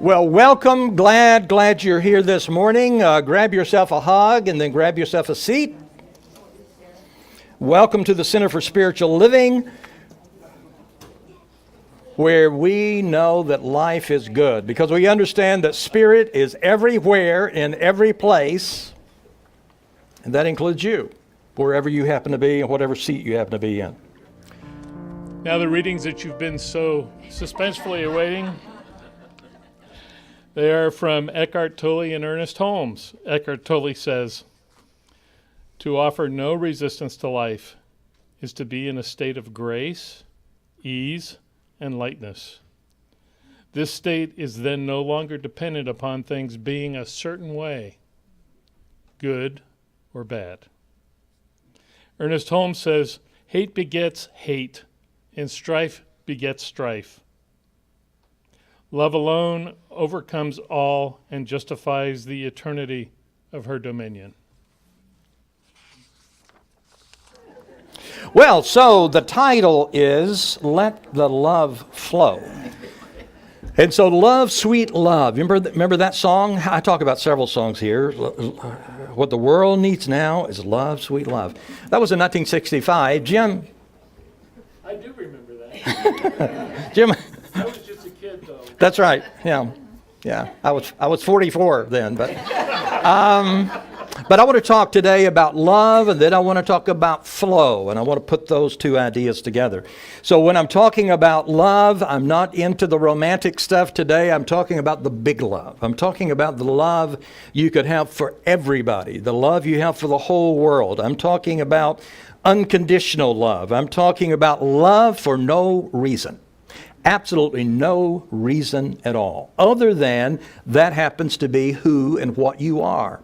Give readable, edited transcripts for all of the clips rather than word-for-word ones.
Well, welcome. Glad you're here this morning. Grab yourself a hug and then grab yourself a seat. Welcome to the Center for Spiritual Living, where we know that life is good because we understand that spirit is everywhere in every place, and that includes you, wherever you happen to be and whatever seat you happen to be in. Now the readings that you've been so suspensefully awaiting, they are from Eckhart Tolle and Ernest Holmes. Eckhart Tolle says, "To offer no resistance to life is to be in a state of grace, ease, and lightness. This state is then no longer dependent upon things being a certain way, good or bad." Ernest Holmes says, "Hate begets hate, and strife begets strife. Love alone overcomes all and justifies the eternity of her dominion." Well, so the title is Let the Love Flow. And so love, sweet love. Remember that song? I talk about several songs here. What the world needs now is love, sweet love. That was in 1965. Jim? I do remember that. Jim? I was just a kid, though. That's right. Yeah. I was 44 then, but I want to talk today about love, and then I want to talk about flow, and I want to put those two ideas together. So when I'm talking about love, I'm not into the romantic stuff today. I'm talking about the big love. I'm talking about the love you could have for everybody, the love you have for the whole world. I'm talking about unconditional love. I'm talking about love for no reason. Absolutely no reason at all, other than that happens to be who and what you are.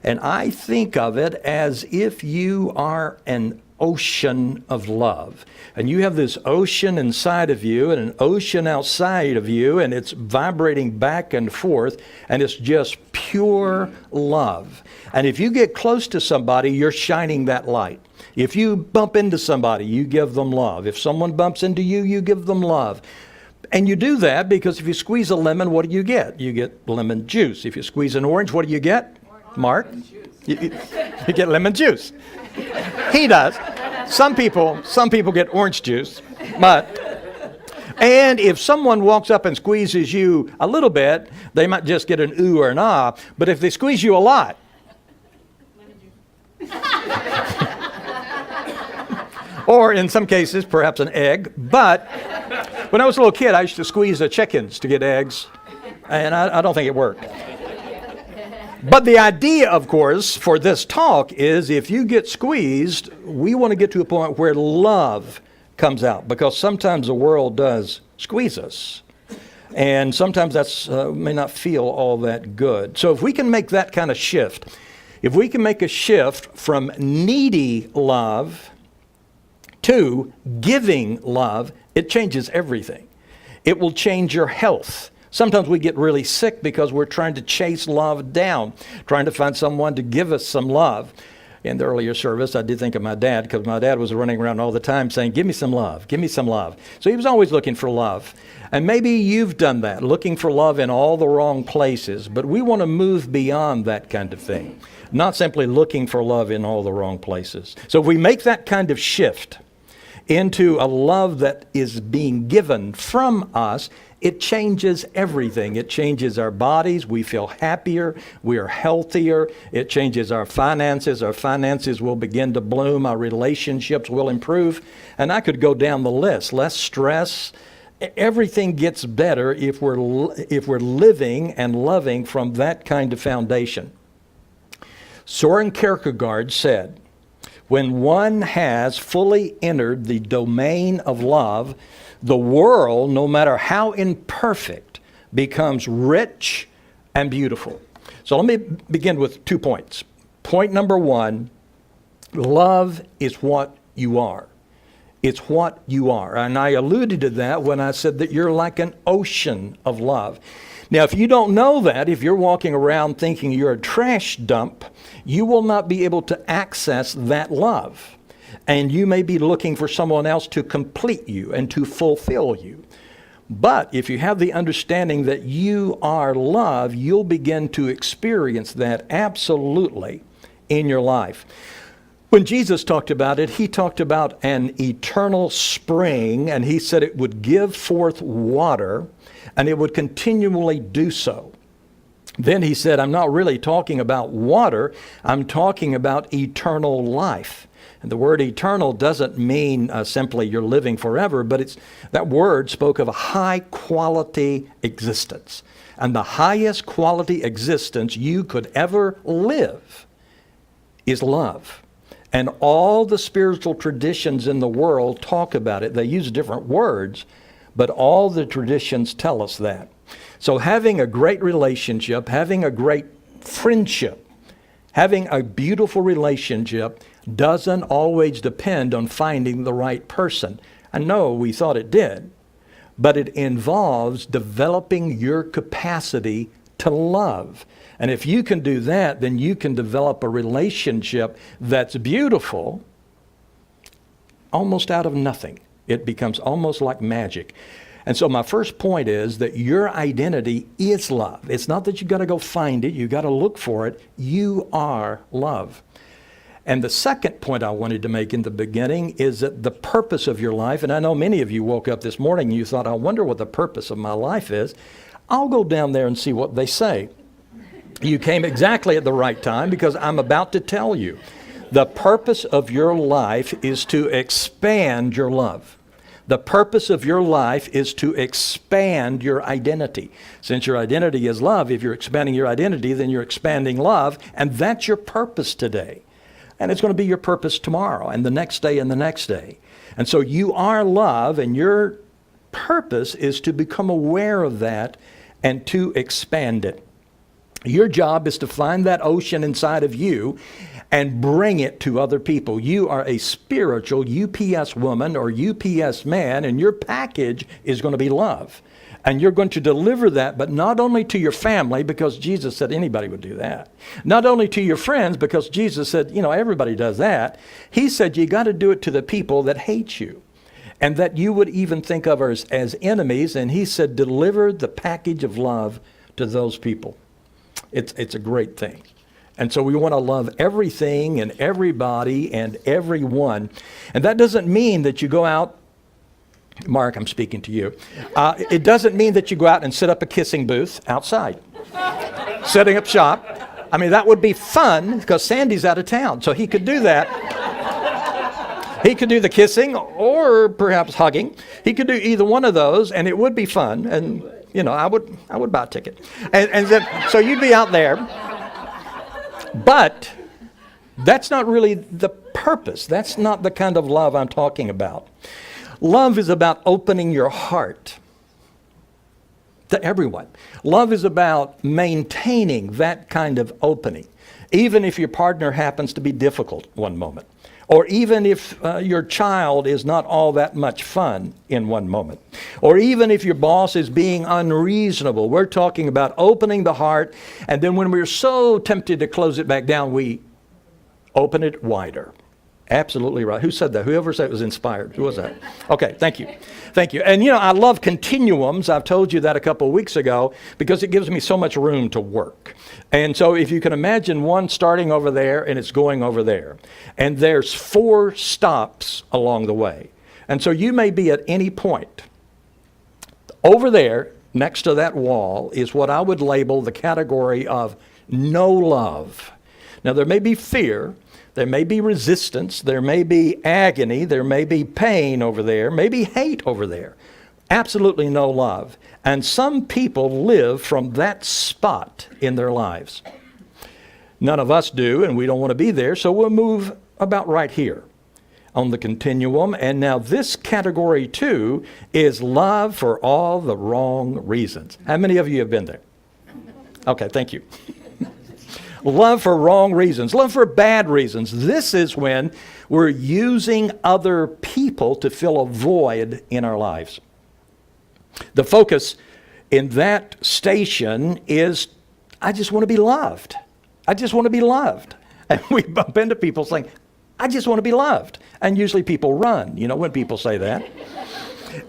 And I think of it as if you are an ocean of love. And you have this ocean inside of you and an ocean outside of you, and it's vibrating back and forth, and it's just pure love. And if you get close to somebody, you're shining that light. If you bump into somebody, you give them love. If someone bumps into you, you give them love. And you do that because if you squeeze a lemon, what do you get? You get lemon juice. If you squeeze an orange, what do you get? Mark? You get lemon juice. He does. Some people get orange juice. And if someone walks up and squeezes you a little bit, they might just get an ooh or an ah. But if they squeeze you a lot, or in some cases, perhaps an egg. But when I was a little kid, I used to squeeze the chickens to get eggs, and I don't think it worked. But the idea, of course, for this talk is if you get squeezed, we want to get to a point where love comes out, because sometimes the world does squeeze us. And sometimes that's may not feel all that good. So if we can make that kind of shift, if we can make a shift from needy love to giving love, it changes everything. It will change your health. Sometimes we get really sick because we're trying to chase love down, trying to find someone to give us some love. In the earlier service, I did think of my dad, because my dad was running around all the time saying, "Give me some love, give me some love." So he was always looking for love. And maybe you've done that, looking for love in all the wrong places. But we want to move beyond that kind of thing, not simply looking for love in all the wrong places. So if we make that kind of shift into a love that is being given from us, it changes everything. It changes our bodies. We feel happier. We are healthier. It changes our finances. Our finances will begin to bloom. Our relationships will improve. And I could go down the list. Less stress. Everything gets better if we're living and loving from that kind of foundation. Soren Kierkegaard said, "When one has fully entered the domain of love, the world, no matter how imperfect, becomes rich and beautiful." So let me begin with 2 points. Point number one, love is what you are. It's what you are. And I alluded to that when I said that you're like an ocean of love. Now, if you don't know that, if you're walking around thinking you're a trash dump, you will not be able to access that love. And you may be looking for someone else to complete you and to fulfill you. But if you have the understanding that you are love, you'll begin to experience that absolutely in your life. When Jesus talked about it, he talked about an eternal spring, and he said it would give forth water, and it would continually do so. Then he said, I'm not really talking about water, I'm talking about eternal life. And the word eternal doesn't mean simply you're living forever, but that word spoke of a high quality existence. And the highest quality existence you could ever live is love. And all the spiritual traditions in the world talk about it. They use different words, but all the traditions tell us that. So having a great relationship, having a great friendship, having a beautiful relationship doesn't always depend on finding the right person. I know we thought it did, but it involves developing your capacity to love. And if you can do that, then you can develop a relationship that's beautiful almost out of nothing. It becomes almost like magic. And so my first point is that your identity is love. It's not that you got to go find it, you got to look for it. You are love. And the second point I wanted to make in the beginning is that the purpose of your life, and I know many of you woke up this morning and you thought, I wonder what the purpose of my life is. I'll go down there and see what they say. You came exactly at the right time because I'm about to tell you. The purpose of your life is to expand your love. The purpose of your life is to expand your identity. Since your identity is love, if you're expanding your identity, then you're expanding love, and that's your purpose today. And it's going to be your purpose tomorrow and the next day and the next day. And so you are love, and your purpose is to become aware of that and to expand it. Your job is to find that ocean inside of you and bring it to other people. You are a spiritual UPS woman or UPS man, and your package is going to be love. And you're going to deliver that, but not only to your family, because Jesus said anybody would do that. Not only to your friends, because Jesus said, everybody does that. He said you got to do it to the people that hate you and that you would even think of as enemies. And he said, deliver the package of love to those people. It's a great thing. And so we want to love everything and everybody and everyone. And that doesn't mean that you go out, Mark, I'm speaking to you. It doesn't mean that you go out and set up a kissing booth outside, setting up shop. I mean, that would be fun because Sandy's out of town, so he could do that. He could do the kissing or perhaps hugging. He could do either one of those, and it would be fun. And I would buy a ticket. And then, so you'd be out there. But that's not really the purpose. That's not the kind of love I'm talking about. Love is about opening your heart to everyone. Love is about maintaining that kind of opening, even if your partner happens to be difficult one moment, or even if your child is not all that much fun in one moment, or even if your boss is being unreasonable. We're talking about opening the heart, and then when we're so tempted to close it back down, we open it wider. Absolutely right. Who said that? Whoever said it was inspired. Who was that? Okay, thank you. Thank you. And I love continuums. I've told you that a couple of weeks ago because it gives me so much room to work. And so if you can imagine one starting over there and it's going over there, and there's 4 stops along the way. And so you may be at any point. Over there, next to that wall, is what I would label the category of no love. Now, there may be fear. There may be resistance, there may be agony, there may be pain over there, maybe hate over there. Absolutely no love. And some people live from that spot in their lives. None of us do, and we don't want to be there, so we'll move about right here on the continuum. And now this category 2 is love for all the wrong reasons. How many of you have been there? Okay, thank you. Love for wrong reasons, love for bad reasons. This is when we're using other people to fill a void in our lives. The focus in that station is, I just want to be loved. I just want to be loved. And we bump into people saying, I just want to be loved. And usually people run, when people say that.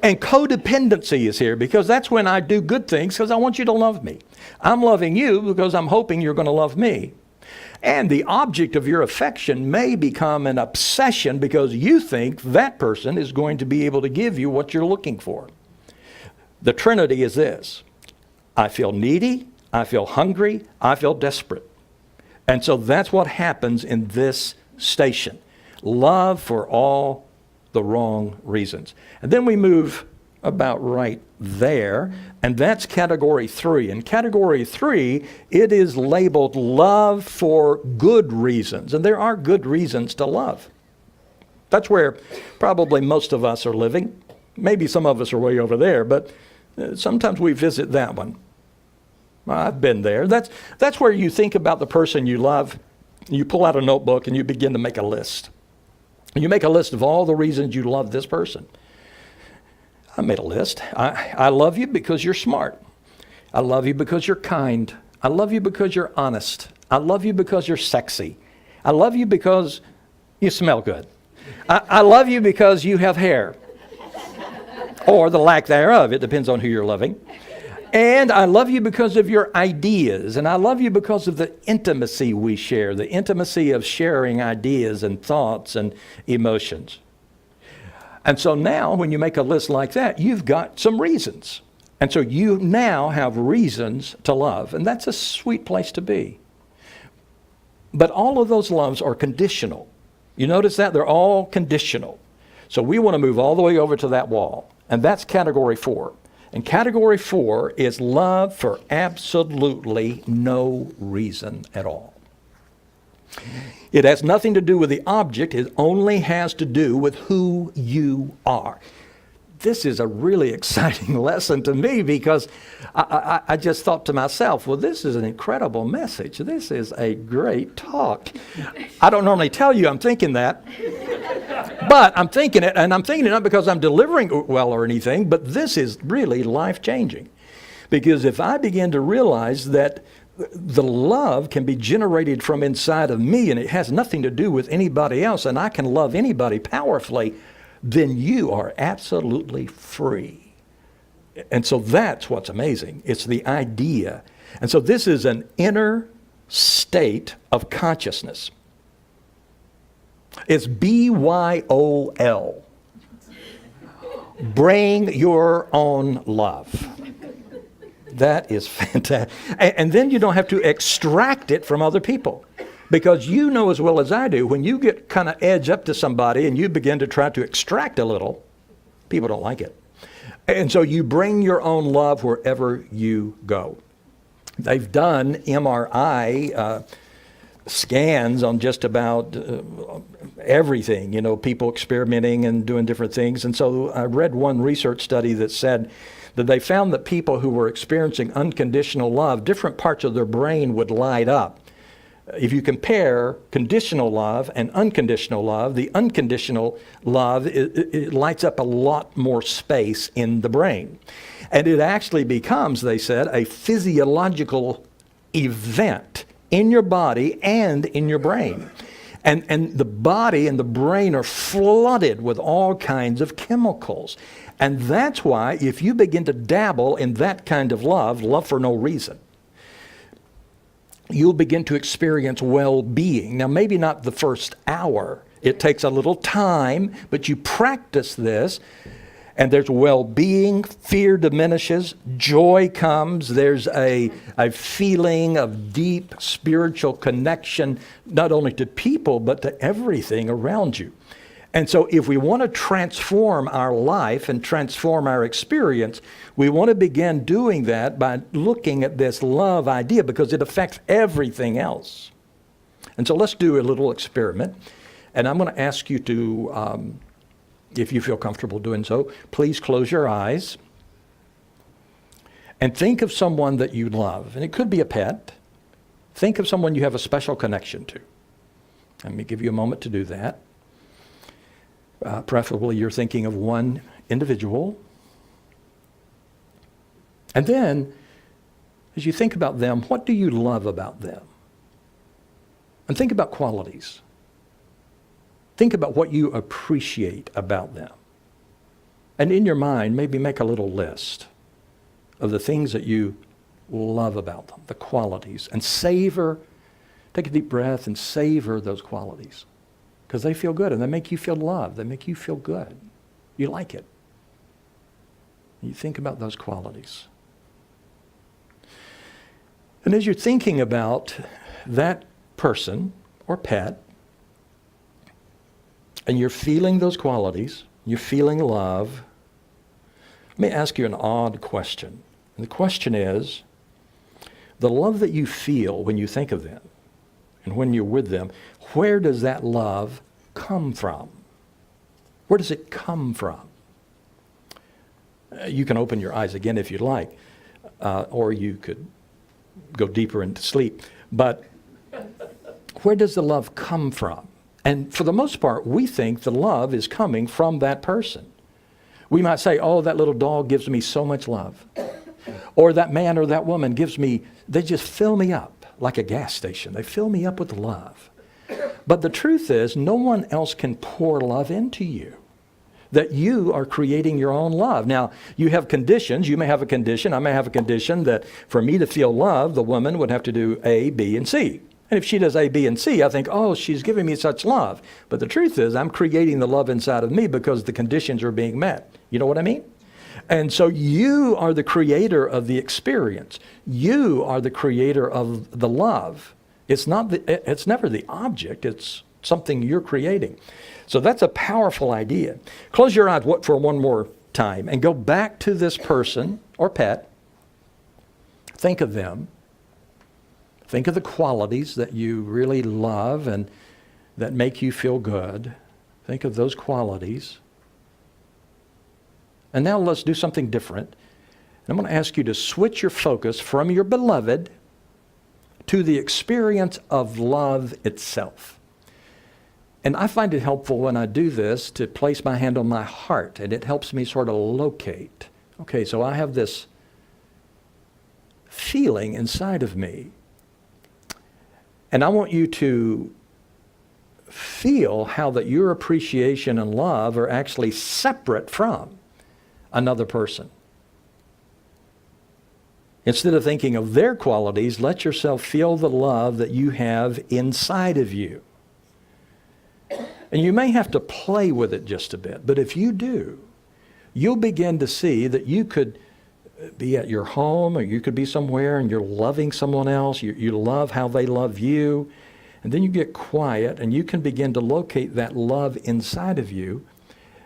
And codependency is here because that's when I do good things because I want you to love me. I'm loving you because I'm hoping you're going to love me. And the object of your affection may become an obsession because you think that person is going to be able to give you what you're looking for. The Trinity is this: I feel needy, I feel hungry, I feel desperate. And so that's what happens in this station. Love for all the wrong reasons. And then we move about right there, and that's category 3. In category 3, it is labeled love for good reasons, and there are good reasons to love. That's where probably most of us are living. Maybe some of us are way over there, but sometimes we visit that one. I've been there. That's where you think about the person you love, you pull out a notebook and you begin to make a list. You make a list of all the reasons you love this person. I made a list. I love you because you're smart. I love you because you're kind. I love you because you're honest. I love you because you're sexy. I love you because you smell good. I love you because you have hair. Or the lack thereof. It depends on who you're loving. And I love you because of your ideas. And I love you because of the intimacy we share, the intimacy of sharing ideas and thoughts and emotions. And so now when you make a list like that, you've got some reasons. And so you now have reasons to love. And that's a sweet place to be. But all of those loves are conditional. You notice that? They're all conditional. So we want to move all the way over to that wall. And that's category 4. And category 4 is love for absolutely no reason at all. It has nothing to do with the object. It only has to do with who you are. This is a really exciting lesson to me because I just thought to myself, well, this is an incredible message. This is a great talk. I don't normally tell you I'm thinking that, but I'm thinking it, and I'm thinking it not because I'm delivering well or anything, but this is really life-changing. Because if I begin to realize that the love can be generated from inside of me and it has nothing to do with anybody else, and I can love anybody powerfully, then you are absolutely free. And so that's what's amazing. It's the idea. And so this is an inner state of consciousness. It's BYOL. Bring your own love. That is fantastic. And then you don't have to extract it from other people. Because you know as well as I do, when you get kind of edge up to somebody and you begin to try to extract a little, people don't like it. And so you bring your own love wherever you go. They've done MRI scans on just about everything, you know, people experimenting and doing different things. And so I read one research study that said that they found that people who were experiencing unconditional love, different parts of their brain would light up. If you compare conditional love and unconditional love, the unconditional love, it lights up a lot more space in the brain. And it actually becomes, they said, a physiological event in your body and in your brain. And the body and the brain are flooded with all kinds of chemicals. And that's why if you begin to dabble in that kind of love for no reason, you'll begin to experience well-being. Now, maybe not the first hour. It takes a little time, but you practice this, and there's well-being, fear diminishes, joy comes, there's a feeling of deep spiritual connection, not only to people, but to everything around you. And so if we want to transform our life and transform our experience, we want to begin doing that by looking at this love idea because it affects everything else. And so let's do a little experiment. And I'm going to ask you to, if you feel comfortable doing so, please close your eyes and think of someone that you love. And it could be a pet. Think of someone you have a special connection to. Let me give you a moment to do that. Preferably you're thinking of one individual. And then, as you think about them, what do you love about them? And think about qualities. Think about what you appreciate about them. And in your mind, maybe make a little list of the things that you love about them, the qualities, and savor, take a deep breath and savor those qualities, because they feel good and they make you feel loved. They make you feel good. You like it. You think about those qualities. And as you're thinking about that person or pet, and you're feeling those qualities, you're feeling love, let me ask you an odd question. And the question is, the love that you feel when you think of them and when you're with them, where does that love come from? Where does it come from? You can open your eyes again if you'd like, or you could go deeper into sleep. But where does the love come from? And for the most part, we think the love is coming from that person. We might say, oh, that little dog gives me so much love. Or that man or that woman gives me, they just fill me up like a gas station. They fill me up with love. But the truth is, no one else can pour love into you. That you are creating your own love. Now, you have conditions. You may have a condition. I may have a condition that for me to feel love, the woman would have to do A, B, and C. And if she does A, B, and C, I think, oh, she's giving me such love. But the truth is, I'm creating the love inside of me because the conditions are being met. You know what I mean? And so you are the creator of the experience. You are the creator of the love. It's never the object. It's something you're creating. So that's a powerful idea. Close your eyes for one more time and go back to this person or pet. Think of them. Think of the qualities that you really love and that make you feel good. Think of those qualities. And now let's do something different. I'm going to ask you to switch your focus from your beloved to the experience of love itself. And I find it helpful when I do this to place my hand on my heart, and it helps me sort of locate. Okay, so I have this feeling inside of me, and I want you to feel how that your appreciation and love are actually separate from another person. Instead of thinking of their qualities, let yourself feel the love that you have inside of you. And you may have to play with it just a bit, but if you do, you'll begin to see that you could be at your home or you could be somewhere and you're loving someone else. You love how they love you. And then you get quiet and you can begin to locate that love inside of you.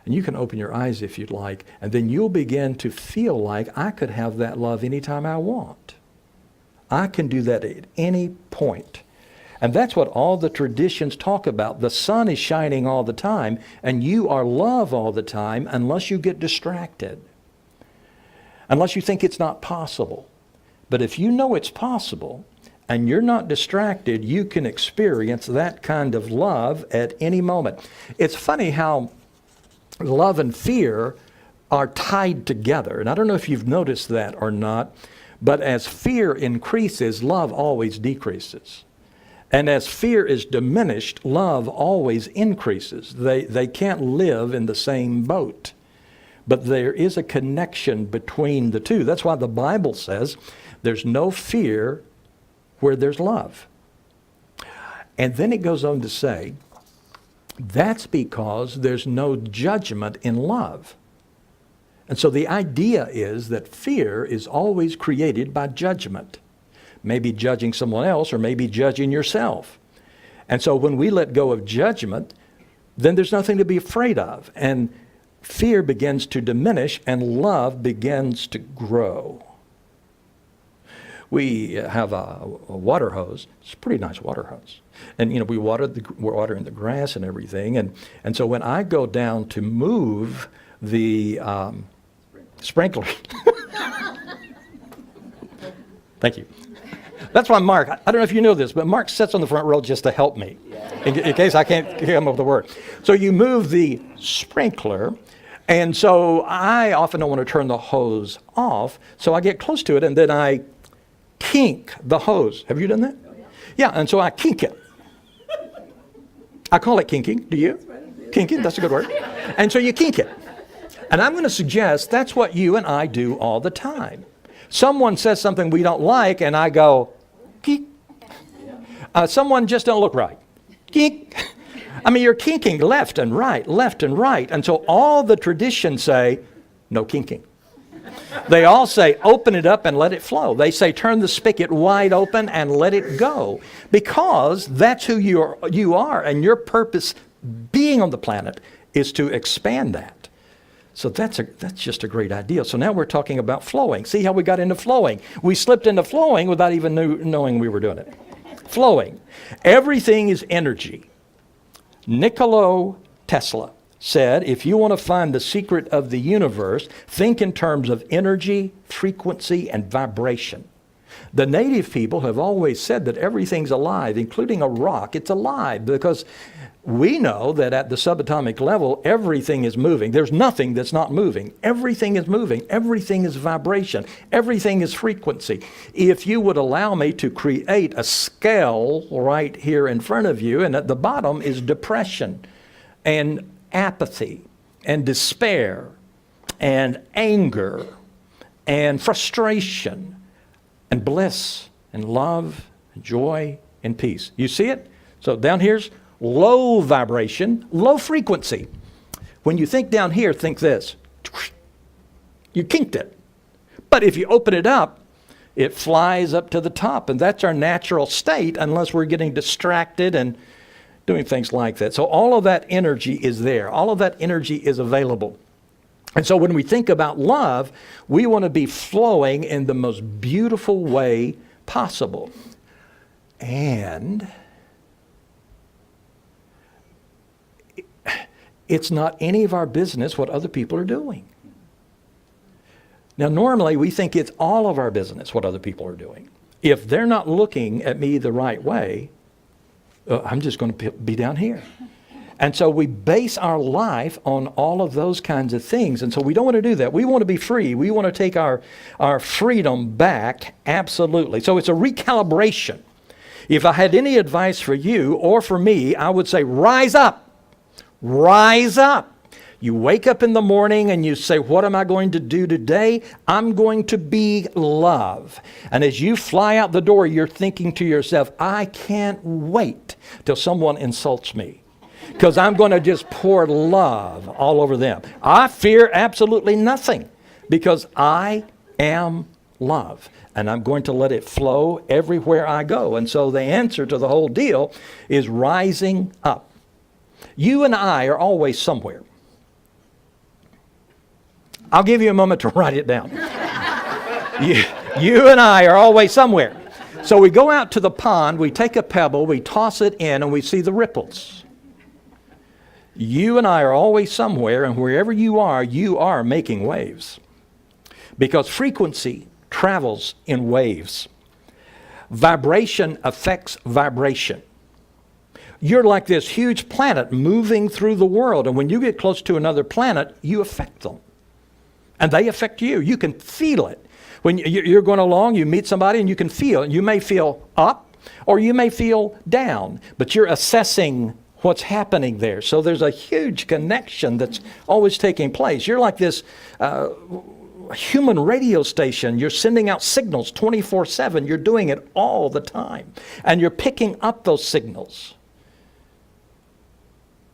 And you can open your eyes if you'd like. And then you'll begin to feel like I could have that love anytime I want. I can do that at any point. And that's what all the traditions talk about. The sun is shining all the time, and you are love all the time unless you get distracted. Unless you think it's not possible. But if you know it's possible, and you're not distracted, you can experience that kind of love at any moment. It's funny how love and fear are tied together. And I don't know if you've noticed that or not, but as fear increases, love always decreases. And as fear is diminished, love always increases. They can't live in the same boat. But there is a connection between the two. That's why the Bible says there's no fear where there's love. And then it goes on to say, that's because there's no judgment in love. And so the idea is that fear is always created by judgment. Maybe judging someone else or maybe judging yourself. And so when we let go of judgment, then there's nothing to be afraid of. And fear begins to diminish and love begins to grow. We have a water hose. It's a pretty nice water hose. And, we're watering the grass and everything. And so when I go down to move the sprinkler. Thank you. That's why Mark, I don't know if you know this, but Mark sits on the front row just to help me in case I can't come up with the word. So you move the sprinkler. And so I often don't want to turn the hose off. So I get close to it and then I kink the hose. Have you done that? Yeah, and so I kink it. I call it kinking. Do you? Kinking, that's a good word. And so you kink it. And I'm going to suggest that's what you and I do all the time. Someone says something we don't like, and I go, geek. Someone just don't look right. Geek. I mean, you're kinking left and right, left and right. And so all the traditions say, no kinking. They all say, open it up and let it flow. They say, turn the spigot wide open and let it go. Because that's who you are, and your purpose being on the planet is to expand that. So that's just a great idea. So now we're talking about flowing. See how we got into flowing? We slipped into flowing without even knowing we were doing it. Flowing. Everything is energy. Nikola Tesla said, if you want to find the secret of the universe, think in terms of energy, frequency, and vibration. The native people have always said that everything's alive, including a rock. It's alive because we know that at the subatomic level, everything is moving. There's nothing that's not moving. Everything is moving. Everything is vibration. Everything is frequency. If you would allow me to create a scale right here in front of you, and at the bottom is depression and apathy and despair and anger and frustration and bliss and love and joy and peace. You see it? So down here's low vibration, low frequency. When you think down here, think this. You kinked it. But if you open it up, it flies up to the top. And that's our natural state unless we're getting distracted and doing things like that. So all of that energy is there. All of that energy is available. And so when we think about love, we want to be flowing in the most beautiful way possible. And it's not any of our business what other people are doing. Now, normally we think it's all of our business what other people are doing. If they're not looking at me the right way, I'm just going to be down here. And so we base our life on all of those kinds of things. And so we don't want to do that. We want to be free. We want to take our freedom back, absolutely. So it's a recalibration. If I had any advice for you or for me, I would say rise up. Rise up. You wake up in the morning and you say, what am I going to do today? I'm going to be love. And as you fly out the door, you're thinking to yourself, I can't wait till someone insults me, because I'm going to just pour love all over them. I fear absolutely nothing because I am love. And I'm going to let it flow everywhere I go. And so the answer to the whole deal is rising up. You and I are always somewhere. I'll give you a moment to write it down. You and I are always somewhere. So we go out to the pond, we take a pebble, we toss it in, and we see the ripples. You and I are always somewhere, and wherever you are making waves. Because frequency travels in waves. Vibration affects vibration. You're like this huge planet moving through the world, and when you get close to another planet, you affect them. And they affect you. You can feel it. When you're going along, you meet somebody and you can feel it. You may feel up or you may feel down, but you're assessing what's happening there. So there's a huge connection that's always taking place. You're like this human radio station. You're sending out signals 24/7. You're doing it all the time. And you're picking up those signals.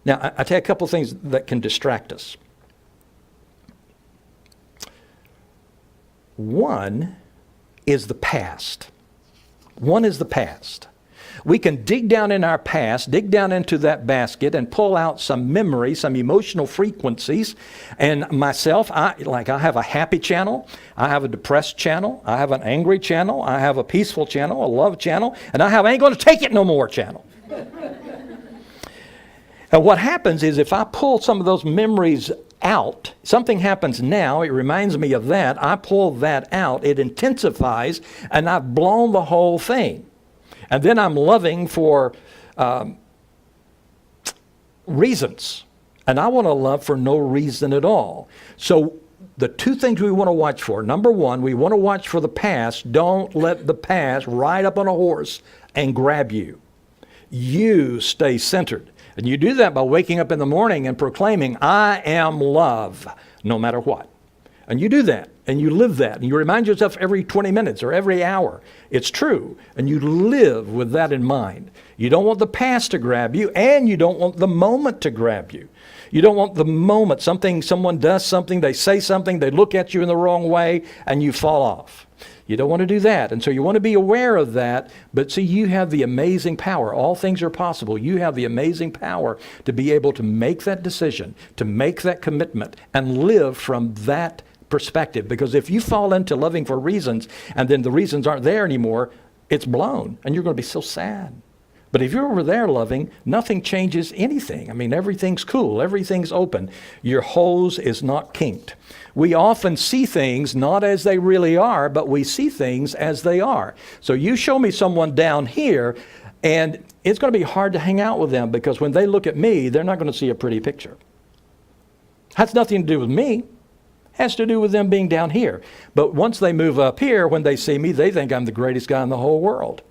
Now, I tell you a couple of things that can distract us. One is the past. One is the past. We can dig down in our past, dig down into that basket and pull out some memories, some emotional frequencies. And myself, I have a happy channel, I have a depressed channel, I have an angry channel, I have a peaceful channel, a love channel, and I have ain't going to take it no more channel. And what happens is if I pull some of those memories out, something happens now, it reminds me of that, I pull that out, it intensifies, and I've blown the whole thing. And then I'm loving for reasons. And I want to love for no reason at all. So the two things we want to watch for. Number one, we want to watch for the past. Don't let the past ride up on a horse and grab you. You stay centered. And you do that by waking up in the morning and proclaiming, I am love. no matter what. And you do that, and you live that, and you remind yourself every 20 minutes or every hour. It's true, and you live with that in mind. You don't want the past to grab you, and you don't want the moment to grab you. You don't want the moment, someone does something, they say something, they look at you in the wrong way, and you fall off. You don't want to do that. And so you want to be aware of that. But see, you have the amazing power. All things are possible. You have the amazing power to be able to make that decision, to make that commitment, and live from that perspective. Because if you fall into loving for reasons, and then the reasons aren't there anymore, it's blown, and you're going to be so sad. But if you're over there loving, nothing changes anything. I mean, everything's cool. Everything's open. Your hose is not kinked. We often see things not as they really are, but we see things as they are. So you show me someone down here, and it's going to be hard to hang out with them because when they look at me, they're not going to see a pretty picture. Has nothing to do with me. Has to do with them being down here. But once they move up here, when they see me, they think I'm the greatest guy in the whole world.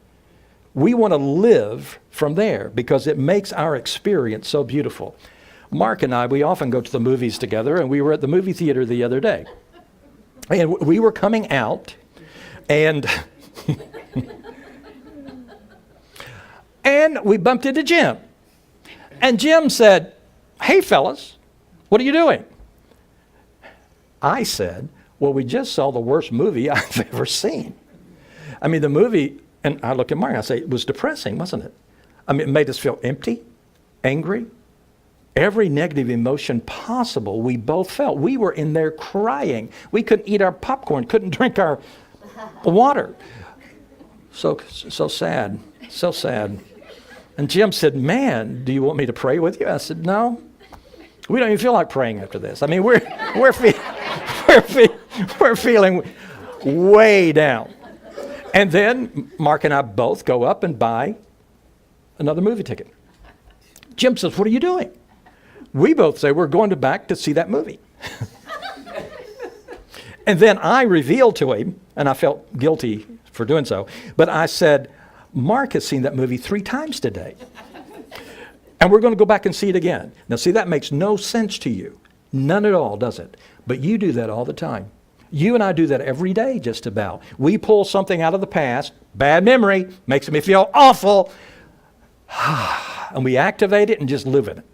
We want to live from there because it makes our experience so beautiful. Mark and I, we often go to the movies together, and we were at the movie theater the other day. And we were coming out, and and we bumped into Jim. And Jim said, "Hey, fellas, what are you doing?" I said, "Well, we just saw the worst movie I've ever seen." I mean, the movie, and I look at Mark and I say, it was depressing, wasn't it? I mean, it made us feel empty, angry. Every negative emotion possible we both felt. We were in there crying. We couldn't eat our popcorn, couldn't drink our water. So sad, so sad. And Jim said, "Man, do you want me to pray with you?" I said, "No, we don't even feel like praying after this. I mean, we're feeling way down." And then Mark and I both go up and buy another movie ticket. Jim says, "What are you doing?" We both say, "We're going back to see that movie." And then I revealed to him, and I felt guilty for doing so, but I said, "Mark has seen that movie 3 times today. And we're going to go back and see it again." Now, see, that makes no sense to you. None at all, does it? But you do that all the time. You and I do that every day, just about. We pull something out of the past, bad memory, makes me feel awful, and we activate it and just live in it.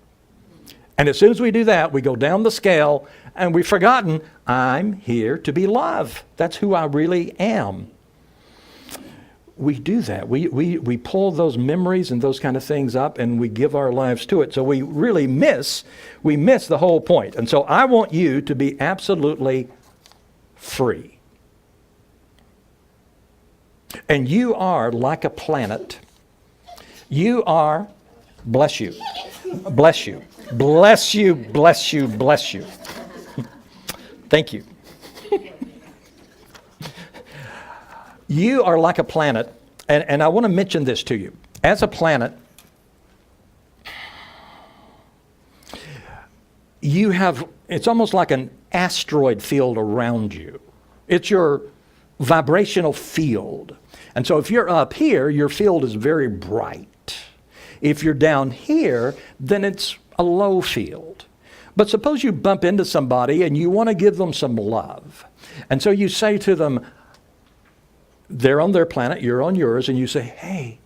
And as soon as we do that, we go down the scale, and we've forgotten, I'm here to be loved. That's who I really am. We do that. We pull those memories and those kind of things up, and we give our lives to it. So we really miss the whole point. And so I want you to be absolutely free. And you are like a planet. You are, bless you, bless you, bless you, bless you, bless you. Thank you. You are like a planet, and I want to mention this to you. As a planet, you have, it's almost like an asteroid field around you. It's your vibrational field. And so if you're up here, your field is very bright. If you're down here, then it's a low field. But suppose you bump into somebody and you want to give them some love. And so you say to them, they're on their planet, you're on yours, and you say, "Hey,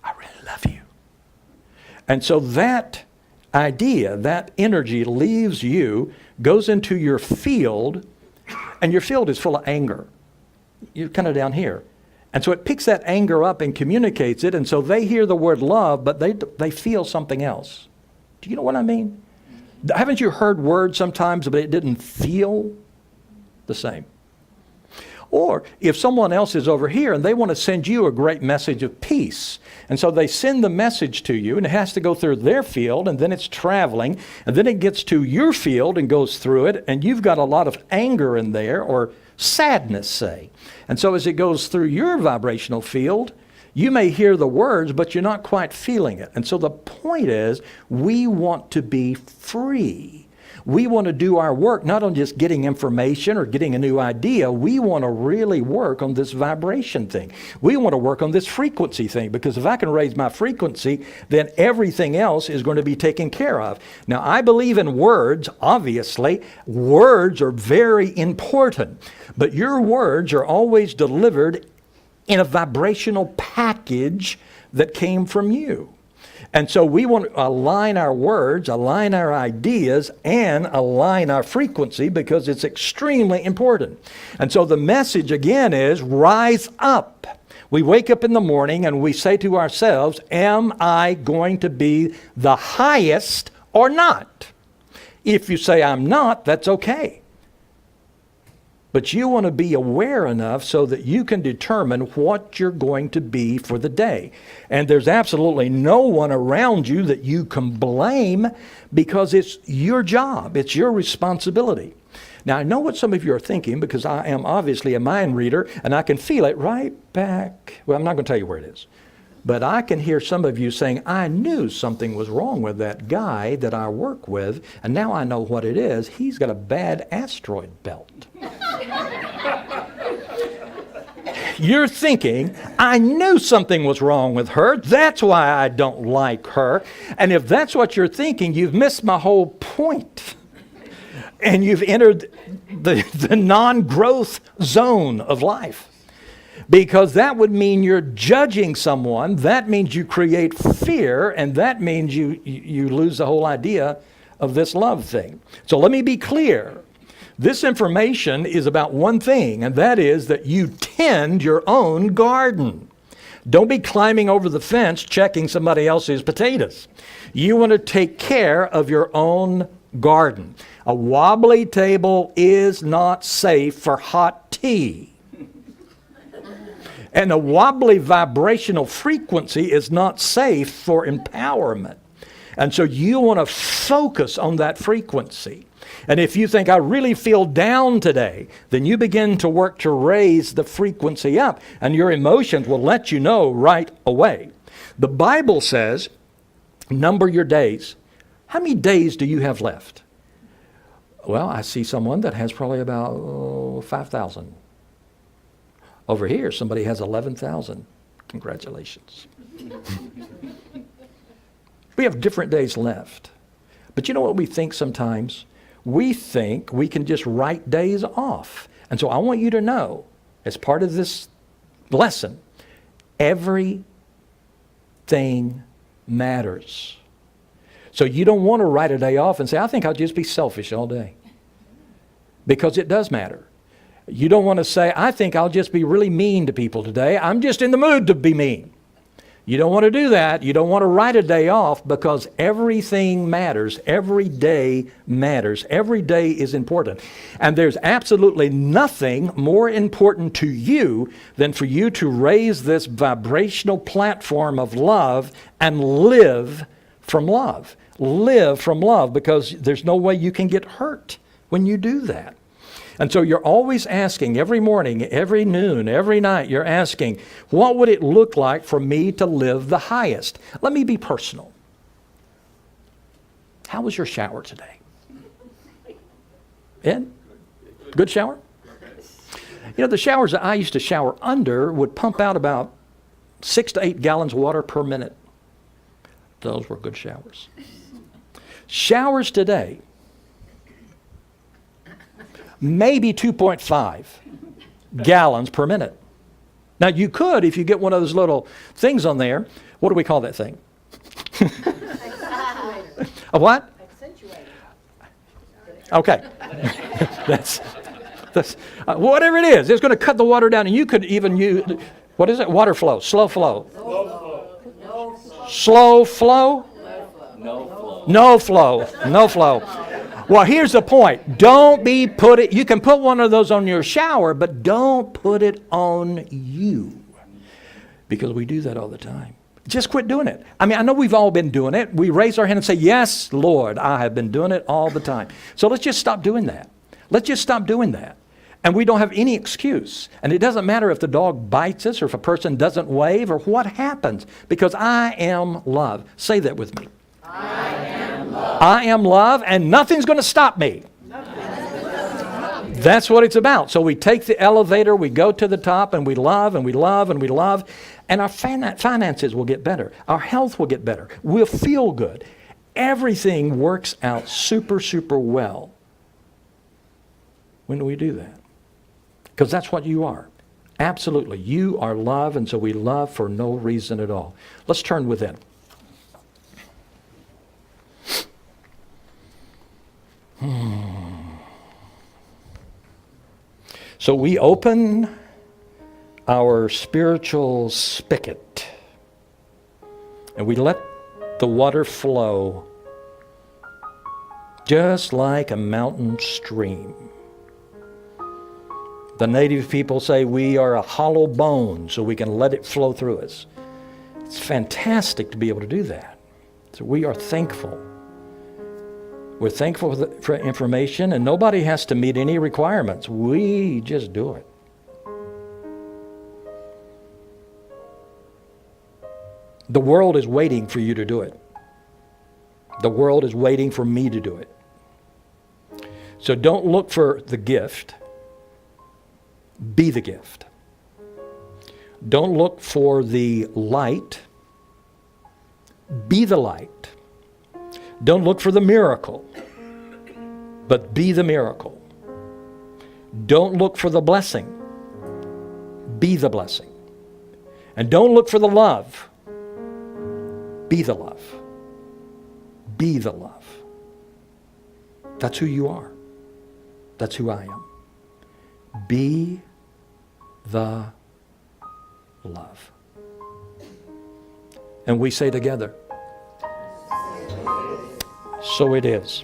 I really love you." And so that idea, that energy leaves you, goes into your field, and your field is full of anger. You're kind of down here. And so it picks that anger up and communicates it, and so they hear the word love, but they feel something else. Do you know what I mean? Haven't you heard words sometimes, but it didn't feel the same? Or if someone else is over here and they want to send you a great message of peace, and so they send the message to you, and it has to go through their field, and then it's traveling, and then it gets to your field and goes through it, and you've got a lot of anger in there, or sadness, say. And so as it goes through your vibrational field, you may hear the words, but you're not quite feeling it. And so the point is, we want to be free. we want to do our work not on just getting information or getting a new idea. We want to really work on this vibration thing. We want to work on this frequency thing, because if I can raise my frequency, then everything else is going to be taken care of. Now, I believe in words, obviously. Words are very important, but your words are always delivered in a vibrational package that came from you. And so we want to align our words, align our ideas, and align our frequency, because it's extremely important. And so the message again is rise up. We wake up in the morning and we say to ourselves, am I going to be the highest or not? If you say I'm not, that's okay. But you want to be aware enough so that you can determine what you're going to be for the day. And there's absolutely no one around you that you can blame, because it's your job. It's your responsibility. Now, I know what some of you are thinking, because I am obviously a mind reader, and I can feel it right back. Well, I'm not going to tell you where it is. But I can hear some of you saying, I knew something was wrong with that guy that I work with, and now I know what it is. He's got a bad asteroid belt. You're thinking, I knew something was wrong with her. That's why I don't like her. And if that's what you're thinking, you've missed my whole point. And you've entered the non-growth zone of life. Because that would mean you're judging someone. That means you create fear, and that means you lose the whole idea of this love thing. So let me be clear. This information is about one thing, and that is that you tend your own garden. Don't be climbing over the fence checking somebody else's potatoes. You want to take care of your own garden. A wobbly table is not safe for hot tea. And a wobbly vibrational frequency is not safe for empowerment. And so you want to focus on that frequency. And if you think, I really feel down today, then you begin to work to raise the frequency up, and your emotions will let you know right away. The Bible says, number your days. How many days do you have left? Well, I see someone that has probably about 5,000. Over here, somebody has 11,000. Congratulations. We have different days left. But you know what we think sometimes? We think we can just write days off. And so I want you to know, as part of this lesson, everything matters. So you don't want to write a day off and say, I think I'll just be selfish all day. Because it does matter. You don't want to say, I think I'll just be really mean to people today. I'm just in the mood to be mean. You don't want to do that. You don't want to write a day off, because everything matters. Every day matters. Every day is important. And there's absolutely nothing more important to you than for you to raise this vibrational platform of love and live from love. Live from love, because there's no way you can get hurt when you do that. And so you're always asking, every morning, every noon, every night, you're asking, what would it look like for me to live the highest? Let me be personal. How was your shower today? Ed? Good shower? You know, the showers that I used to shower under would pump out about 6 to 8 gallons of water per minute. Those were good showers. Showers today, maybe 2.5 gallons per minute. Now you could, if you get one of those little things on there, what do we call that thing? A what? Accentuator. Okay. that's whatever it is, it's going to cut the water down, and you could even use, what is it? Water flow, slow flow. Slow flow? No flow. No flow. Well, here's the point. You can put one of those on your shower, but don't put it on you. Because we do that all the time. Just quit doing it. I mean, I know we've all been doing it. We raise our hand and say, yes, Lord, I have been doing it all the time. So let's just stop doing that. Let's just stop doing that. And we don't have any excuse. And it doesn't matter if the dog bites us or if a person doesn't wave or what happens. Because I am love. Say that with me. I am love. I am love, and nothing's going to stop me. That's what it's about. So we take the elevator, we go to the top, and we love, and we love, and we love, and our finances will get better. Our health will get better. We'll feel good. Everything works out super, super well when we do that. Because that's what you are. Absolutely. You are love, and so we love for no reason at all. Let's turn within. So we open our spiritual spigot and we let the water flow just like a mountain stream. The native people say we are a hollow bone, so we can let it flow through us. It's fantastic to be able to do that. So we are thankful. We're thankful for information, and nobody has to meet any requirements. We just do it. The world is waiting for you to do it. The world is waiting for me to do it. So don't look for the gift. Be the gift. Don't look for the light. Be the light. Don't look for the miracle, but be the miracle. Don't look for the blessing. Be the blessing. And don't look for the love. Be the love. Be the love. That's who you are. That's who I am. Be the love. And we say together, so it is.